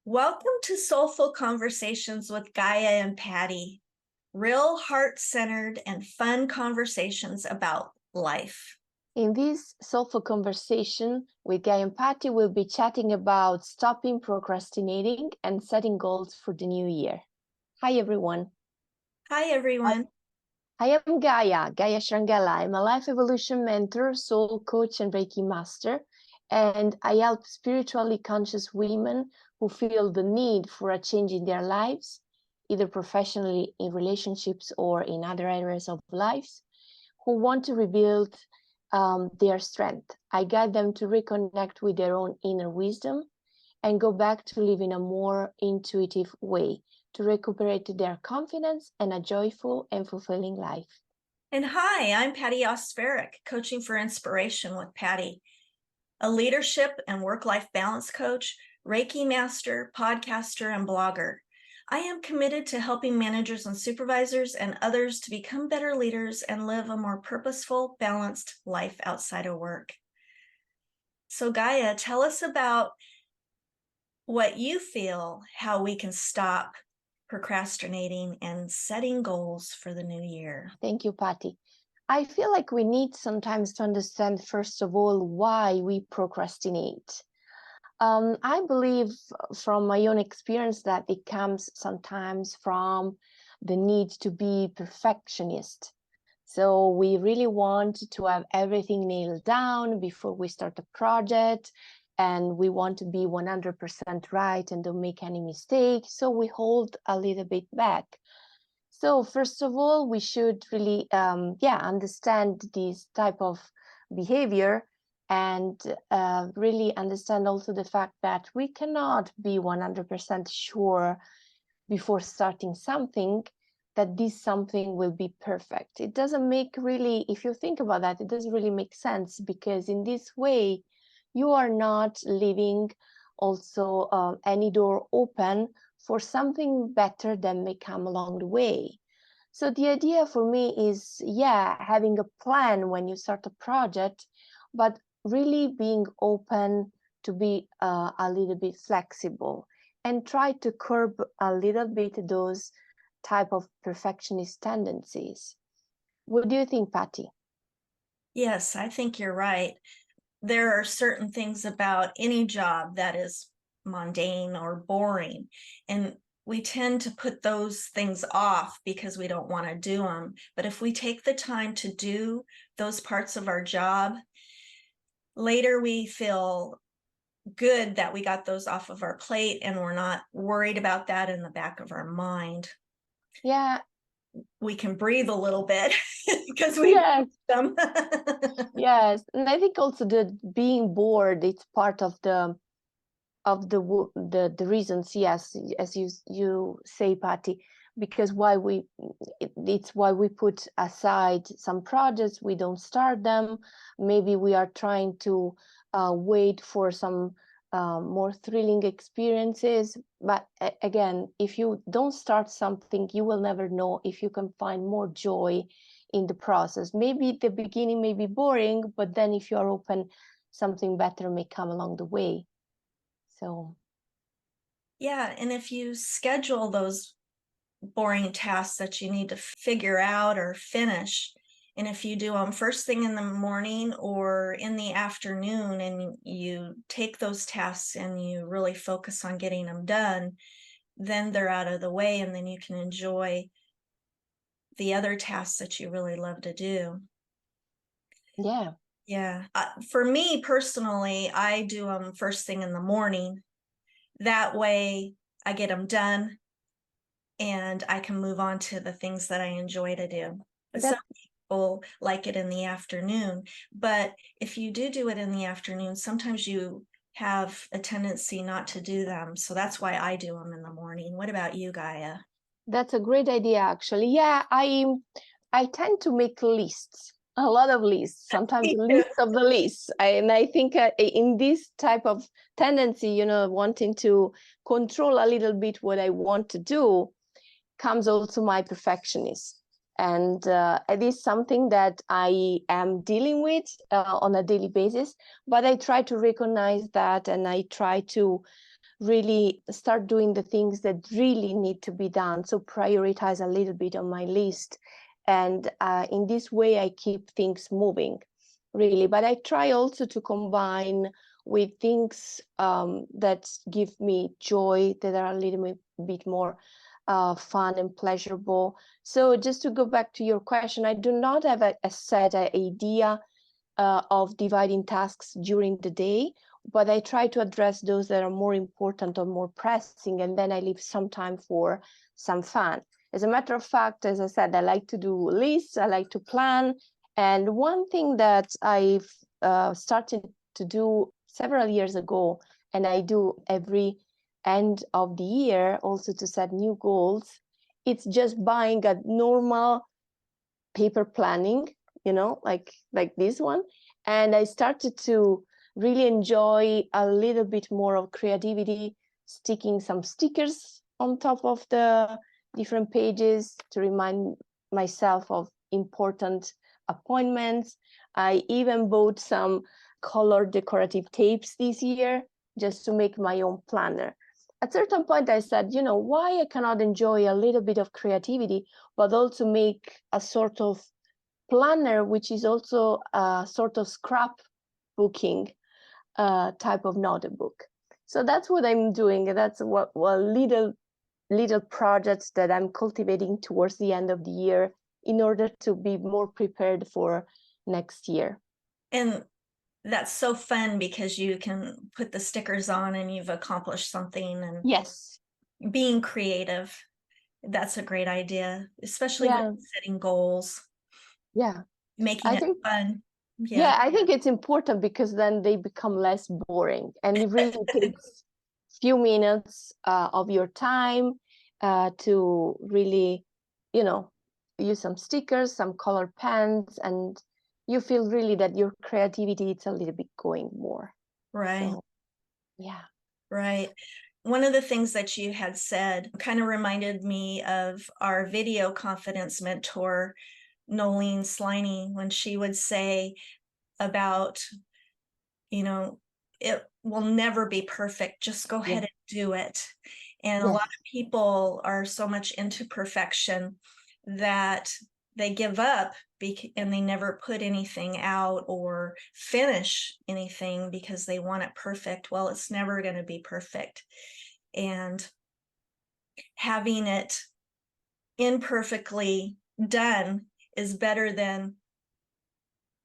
Welcome to Soulful Conversations with Gaia and Patti. Real heart-centered and fun conversations about life. In this Soulful Conversation with Gaia and Patti, we'll be chatting about stopping procrastinating and setting goals for the new year. Hi, everyone. Hi, everyone. I am Gaia Shrangala. I'm a life evolution mentor, soul coach, and Reiki master. And I help spiritually conscious women who feel the need for a change in their lives, either professionally, in relationships, or in other areas of life, who want to rebuild their strength. I guide them to reconnect with their own inner wisdom and go back to live in a more intuitive way, to recuperate their confidence and a joyful and fulfilling life. And hi, I'm Patti Ospheric, Coaching for Inspiration with Patti, a leadership and work-life balance coach, Reiki master, podcaster, and blogger. I am committed to helping managers and supervisors and others to become better leaders and live a more purposeful, balanced life outside of work. So Gaia, tell us about what you feel, how we can stop procrastinating and setting goals for the new year. Thank you, Patti. I feel like we need sometimes to understand, first of all, why we procrastinate. I believe from my own experience that it comes sometimes from the need to be perfectionist. So we really want to have everything nailed down before we start a project, and we want to be 100% right and don't make any mistake. So we hold a little bit back. So first of all, we should really, understand this type of behavior and really understand also the fact that we cannot be 100% sure before starting something that this something will be perfect. It doesn't make really, if you think about that, it doesn't really make sense, because in this way, you are not leaving also any door open for something better that may come along the way. So the idea for me is, having a plan when you start a project, but really being open to be a little bit flexible and try to curb a little bit those type of perfectionist tendencies. What do you think, Patti? Yes, I think you're right. There are certain things about any job that is mundane or boring, and we tend to put those things off because we don't want to do them. But if we take the time to do those parts of our job, later we feel good that we got those off of our plate and we're not worried about that in the back of our mind. Yeah. We can breathe a little bit because we Yes. them. Yes, and I think also that being bored, it's part of the reasons, yes, as you say, Patti, because it's why we put aside some projects, we don't start them. Maybe we are trying to wait for some more thrilling experiences, but again, if you don't start something, you will never know if you can find more joy in the process. Maybe the beginning may be boring, but then if you are open, something better may come along the way. So Yeah, and if you schedule those boring tasks that you need to figure out or finish, and if you do them first thing in the morning or in the afternoon, and you take those tasks and you really focus on getting them done, then they're out of the way, and then you can enjoy the other tasks that you really love to do. yeah. For me personally, I do them first thing in the morning. That way I get them done and I can move on to the things that I enjoy to do. But some people like it in the afternoon. But if you do it in the afternoon, sometimes you have a tendency not to do them. So that's why I do them in the morning. What about you, Gaia? That's a great idea, actually. Yeah, I tend to make lists, a lot of lists, sometimes lists of the lists. And I think in this type of tendency, wanting to control a little bit what I want to do, comes also my perfectionist. And it is something that I am dealing with on a daily basis, but I try to recognize that, and I try to really start doing the things that really need to be done. So prioritize a little bit on my list. And in this way, I keep things moving, really. But I try also to combine with things that give me joy, that are a little bit more fun and pleasurable. So just to go back to your question, I do not have a set idea of dividing tasks during the day, but I try to address those that are more important or more pressing, and then I leave some time for some fun. As a matter of fact, as I said, I like to do lists, I like to plan. And one thing that I've started to do several years ago, and I do every end of the year also to set new goals, it's just buying a normal paper planning, like this one. And I started to really enjoy a little bit more of creativity, sticking some stickers on top of the different pages to remind myself of important appointments. I even bought some colored decorative tapes this year just to make my own planner. At a certain point, I said, why I cannot enjoy a little bit of creativity, but also make a sort of planner, which is also a sort of scrapbooking type of notebook. So that's what I'm doing. That's what little projects that I'm cultivating towards the end of the year in order to be more prepared for next year. And that's so fun because you can put the stickers on and you've accomplished something. And yes, being creative, that's a great idea, especially with setting goals. Yeah, Making it fun. Yeah, I think it's important because then they become less boring, and it really takes few minutes of your time to really, use some stickers, some colored pens, and you feel really that your creativity is a little bit going more. Right. So, yeah. Right. One of the things that you had said kind of reminded me of our video confidence mentor, Nolene Sliney, when she would say about, it will never be perfect. Just go ahead and do it. And a lot of people are so much into perfection that they give up and they never put anything out or finish anything because they want it perfect. Well, it's never going to be perfect. And having it imperfectly done is better than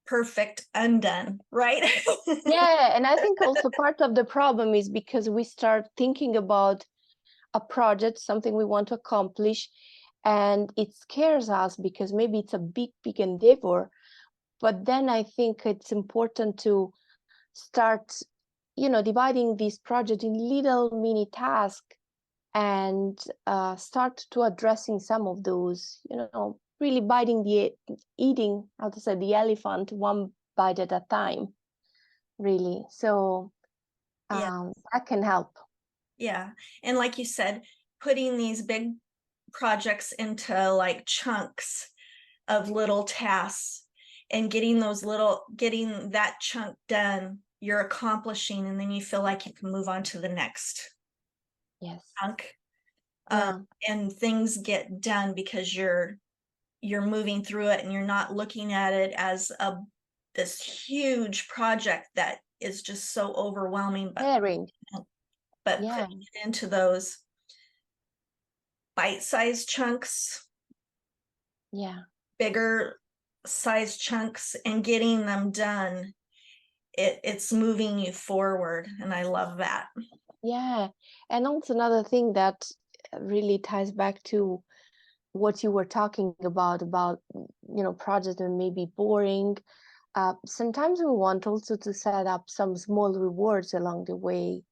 perfect undone, right? Yeah, and I think also part of the problem is because we start thinking about a project, something we want to accomplish, and it scares us because maybe it's a big endeavor. But then I think it's important to start, dividing this project in little mini tasks and start to addressing some of those, really eating, how to say, the elephant one bite at a time, really. So that can help. Yeah. And like you said, putting these big projects into like chunks of little tasks and getting that chunk done, you're accomplishing, and then you feel like you can move on to the next chunk. And things get done because you're moving through it and you're not looking at it as this huge project that is just so overwhelming, but putting it into those bite-sized chunks, bigger size chunks, and getting them done, it's moving you forward. And I love that. Yeah. And also another thing that really ties back to what you were talking about, projects that may be boring. Sometimes we want also to set up some small rewards along the way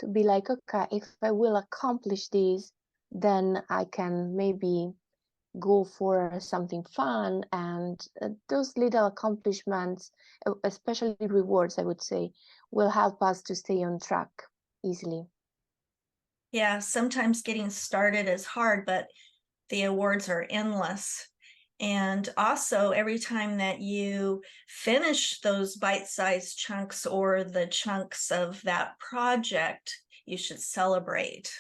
to be like, okay, if I will accomplish this, then I can maybe go for something fun. And those little accomplishments, especially rewards, I would say, will help us to stay on track easily. Yeah, sometimes getting started is hard, but the awards are endless. And also, every time that you finish those bite-sized chunks or the chunks of that project, you should celebrate,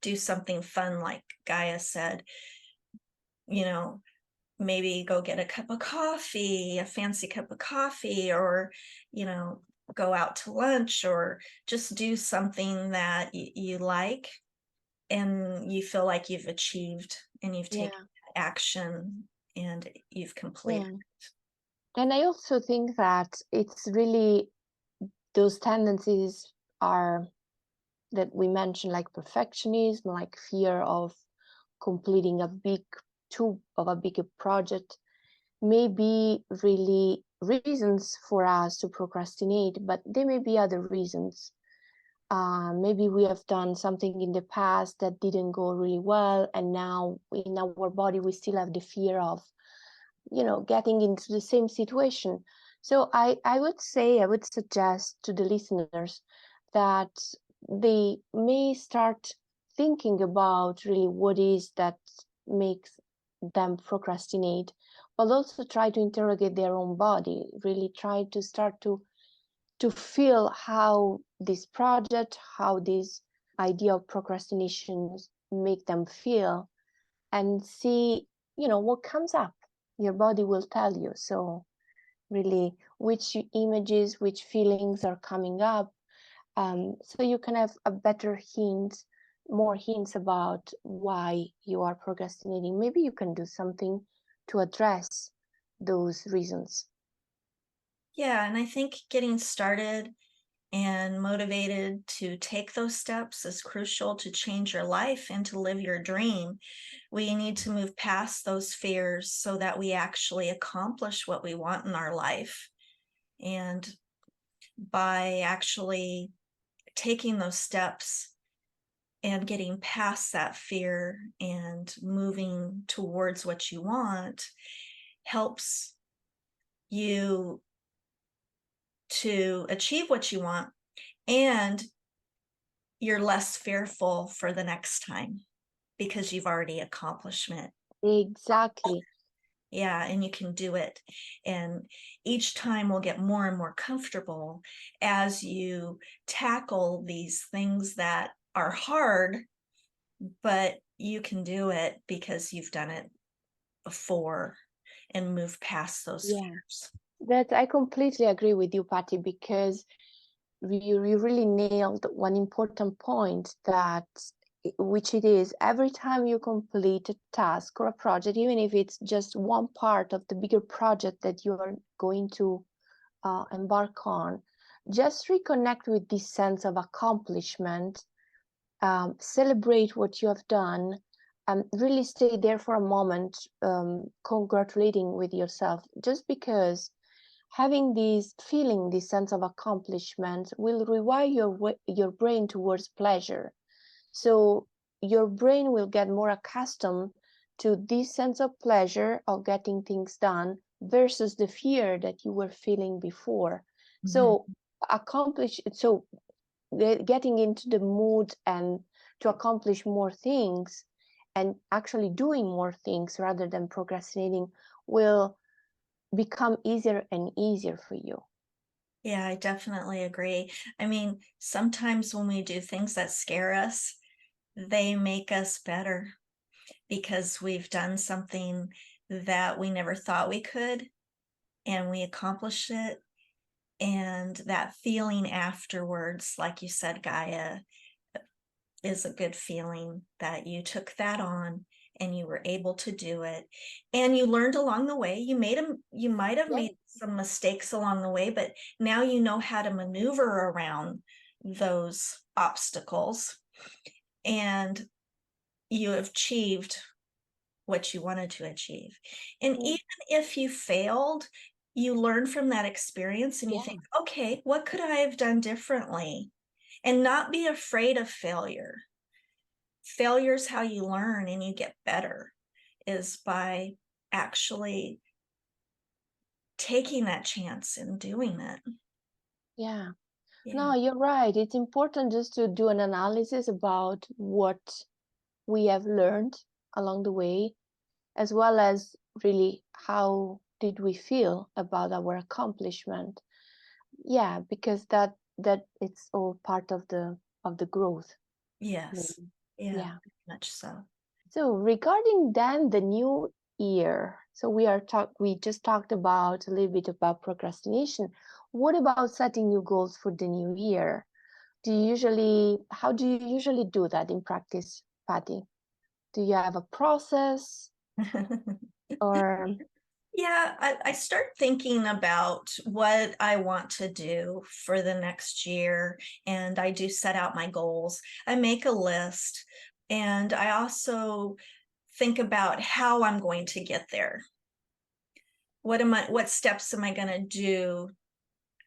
do something fun, like Gaia said, you know, maybe go get a cup of coffee, a fancy cup of coffee, or, you know, go out to lunch, or just do something that you like and you feel like you've achieved and you've taken action and you've completed it. And I also think that it's really those tendencies are that we mentioned, like perfectionism, like fear of completing a bigger project, may be really reasons for us to procrastinate, but there may be other reasons. Maybe we have done something in the past that didn't go really well, and now in our body we still have the fear of, getting into the same situation. So I would suggest to the listeners that they may start thinking about really what is that makes them procrastinate, but also try to interrogate their own body, really try to start to feel how this project, how this idea of procrastination make them feel, and see, what comes up. Your body will tell you. So really, which images, which feelings are coming up, so you can have a better hint, more hints about why you are procrastinating. Maybe you can do something to address those reasons. Yeah, and I think getting started and motivated to take those steps is crucial to change your life and to live your dream. We need to move past those fears so that we actually accomplish what we want in our life. And by actually taking those steps and getting past that fear and moving towards what you want helps you to achieve what you want, and you're less fearful for the next time because you've already accomplished it. Exactly. Yeah, and you can do it. And each time we'll get more and more comfortable as you tackle these things that are hard, but you can do it because you've done it before and move past those fears. I completely agree with you, Patti, because you really nailed one important point, that which it is, every time you complete a task or a project, even if it's just one part of the bigger project that you are going to embark on, just reconnect with this sense of accomplishment, celebrate what you have done, and really stay there for a moment, congratulating with yourself, just because having this feeling, this sense of accomplishment, will rewire your brain towards pleasure. So your brain will get more accustomed to this sense of pleasure of getting things done versus the fear that you were feeling before. So getting into the mood and to accomplish more things and actually doing more things rather than procrastinating will become easier and easier for you. Yeah, I definitely agree. I mean, sometimes when we do things that scare us, they make us better because we've done something that we never thought we could, and we accomplished it. And that feeling afterwards, like you said, Gaia, is a good feeling that you took that on and you were able to do it, and you learned along the way. You might have made some mistakes along the way, but now you know how to maneuver around those obstacles, and you have achieved what you wanted to achieve. And even if you failed, you learn from that experience and you think, okay, what could I have done differently? And not be afraid of failure. Failure is how you learn and you get better, is by actually taking that chance and doing it. Yeah. Yeah. No, you're right. It's important just to do an analysis about what we have learned along the way, as well as really how did we feel about our accomplishment. Yeah, because that it's all part of the of the growth. Yes. Maybe. Yeah, Yeah. much so. So regarding then the new year, so we just talked about a little bit about procrastination. What about setting new goals for the new year? How do you usually do that in practice, Patti? Do you have a process or? Yeah, I start thinking about what I want to do for the next year, and I do set out my goals. I make a list, and I also think about how I'm going to get there. What steps am I going to do,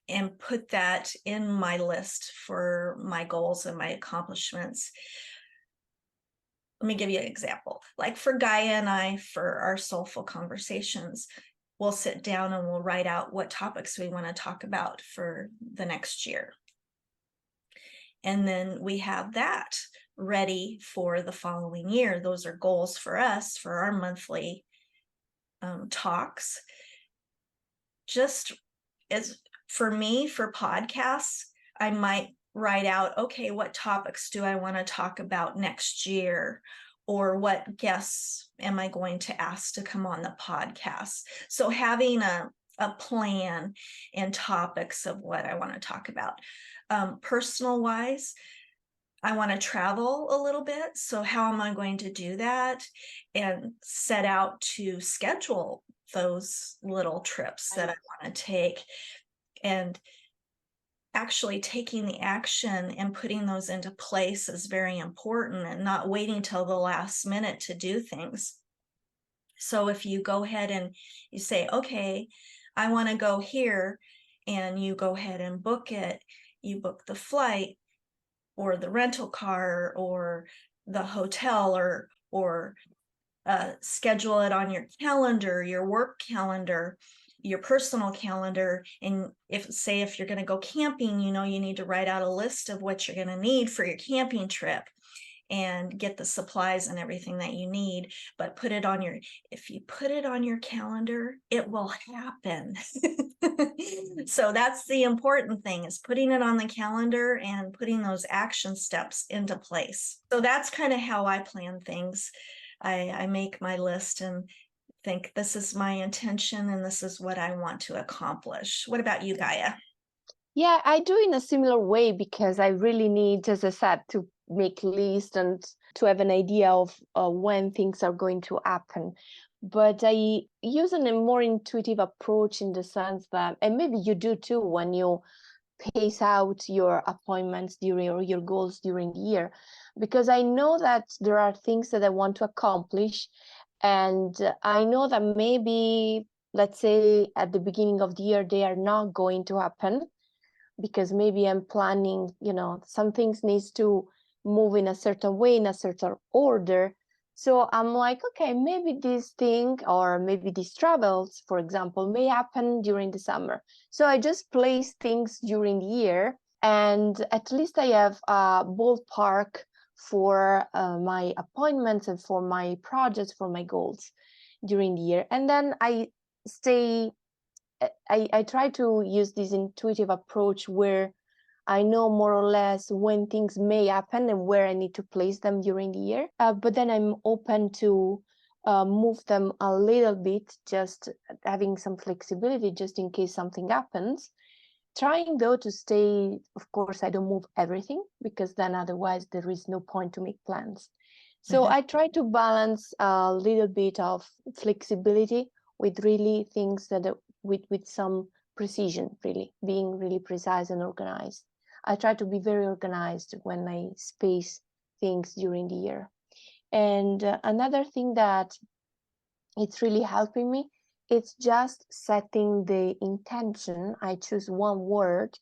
and put that in my list for my goals and my accomplishments. Let me give you an example. Like for Gaia and I, for our Soulful Conversations, we'll sit down and we'll write out what topics we want to talk about for the next year. And then we have that ready for the following year. Those are goals for us for our monthly talks. Just as for me, for podcasts, I might write out, okay, what topics do I want to talk about next year? Or what guests am I going to ask to come on the podcast? So having a plan and topics of what I want to talk about. Personal wise, I want to travel a little bit. So how am I going to do that? And set out to schedule those little trips that I want to take. And actually taking the action and putting those into place is very important, and not waiting till the last minute to do things. So if you go ahead and you say, okay, I want to go here, and you go ahead and book it, you book the flight or the rental car or the hotel, or schedule it on your calendar, your work calendar, your personal calendar. And if you're going to go camping, you need to write out a list of what you're going to need for your camping trip and get the supplies and everything that you need. But if you put it on your calendar, it will happen. So that's the important thing, is putting it on the calendar and putting those action steps into place. So that's kind of how I plan things. I make my list and think, this is my intention and this is what I want to accomplish. What about you, Gaia? Yeah, I do in a similar way, because I really need, as I said, to make lists and to have an idea of when things are going to happen. But I use a more intuitive approach, in the sense that, and maybe you do too, when you pace out your appointments or your goals during the year, because I know that there are things that I want to accomplish, and I know that maybe, let's say, at the beginning of the year, they are not going to happen, because maybe I'm planning, some things needs to move in a certain way, in a certain order. So I'm like, okay, maybe this thing, or maybe these travels, for example, may happen during the summer. So I just place things during the year, and at least I have a ballpark for my appointments and for my projects, for my goals during the year. And then I try to use this intuitive approach, where I know more or less when things may happen and where I need to place them during the year. But then I'm open to move them a little bit, just having some flexibility just in case something happens. Trying though to stay, of course, I don't move everything, because then otherwise there is no point to make plans. So I try to balance a little bit of flexibility with really things that with some precision, really being really precise and organized. I try to be very organized when I space things during the year. And another thing that it's really helping me, it's just setting the intention. I choose one word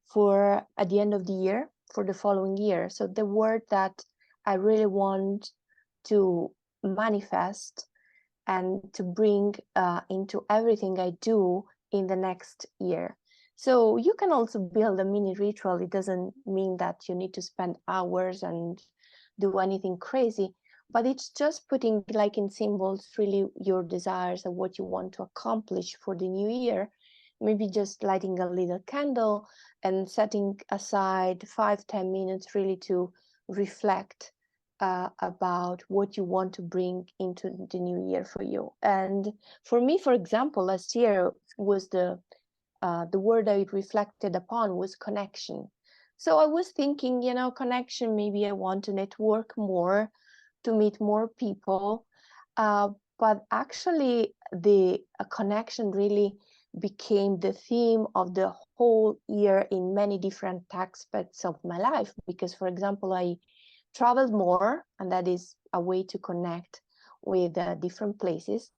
for at the end of the year for the following year. So the word that I really want to manifest and to bring into everything I do in the next year. So you can also build a mini ritual. It doesn't mean that you need to spend hours and do anything crazy, but it's just putting, like, in symbols, really your desires and what you want to accomplish for the new year. Maybe just lighting a little candle and setting aside 5-10 minutes really to reflect about what you want to bring into the new year for you. And for me, for example, last year was the word I reflected upon was connection. So I was thinking, connection, maybe I want to network more, to meet more people. But actually, the connection really became the theme of the whole year in many different aspects of my life. Because, for example, I traveled more, and that is a way to connect with different places.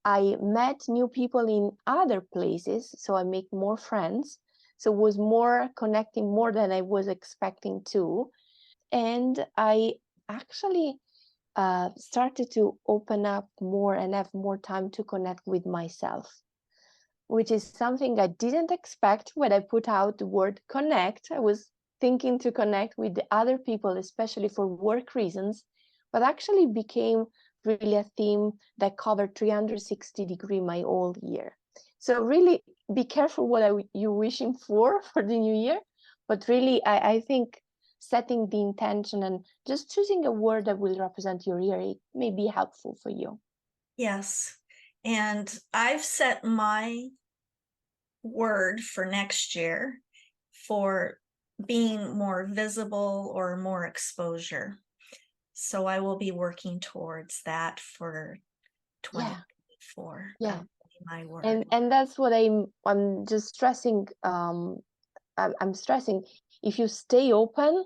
I met new people in other places, so I make more friends. So was more connecting more than I was expecting to. And I actually started to open up more and have more time to connect with myself, which is something I didn't expect when I put out the word connect. I was thinking to connect with the other people, especially for work reasons, but actually became really a theme that covered 360-degree my whole year. So really be careful what you're wishing for the new year, but really I think setting the intention and just choosing a word that will represent your year, it may be helpful for you. Yes. And I've set my word for next year for being more visible or more exposure. So I will be working towards that for 2024. Yeah. That will be my word. And that's what I'm just stressing. I'm stressing, if you stay open,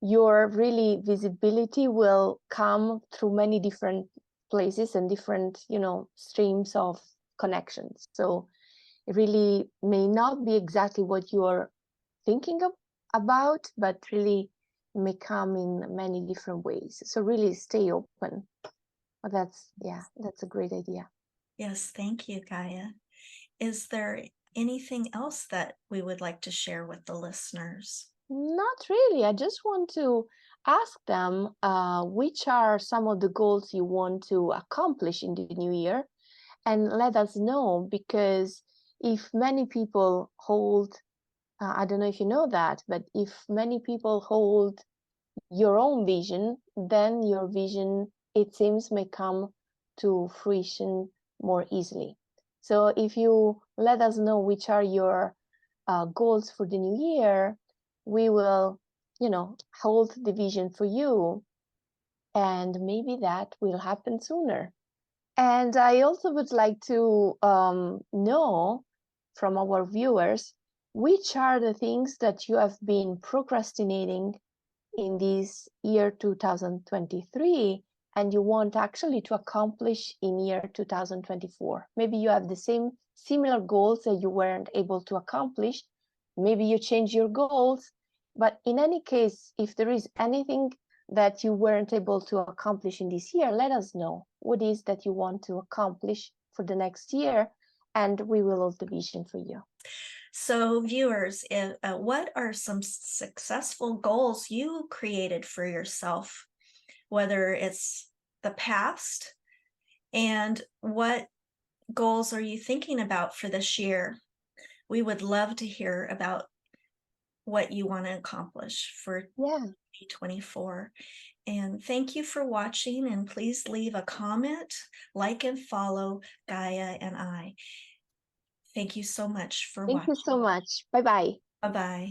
your really visibility will come through many different places and different, streams of connections. So it really may not be exactly what you're thinking about, but really may come in many different ways. So really stay open. But that's a great idea. Yes, thank you, Gaia. Is there anything else that we would like to share with the listeners? Not really. I just want to ask them which are some of the goals you want to accomplish in the new year, and let us know, because if many people hold, I don't know if you know that, but if many people hold your own vision, then your vision, it seems, may come to fruition more easily. So if you let us know which are your goals for the new year, we will, hold the vision for you, and maybe that will happen sooner. And I also would like to know from our viewers, which are the things that you have been procrastinating in this year 2023 and you want actually to accomplish in year 2024. Maybe you have the similar goals that you weren't able to accomplish. Maybe you change your goals, but in any case, if there is anything that you weren't able to accomplish in this year, let us know what is that you want to accomplish for the next year, and we will hold the vision for you. So viewers, what are some successful goals you created for yourself, whether it's the past, and what goals are you thinking about for this year? We would love to hear about what you want to accomplish for 2024. And thank you for watching, and please leave a comment, like and follow Gaia and I. Thank you so much for watching. Thank you so much. Bye-bye. Bye-bye.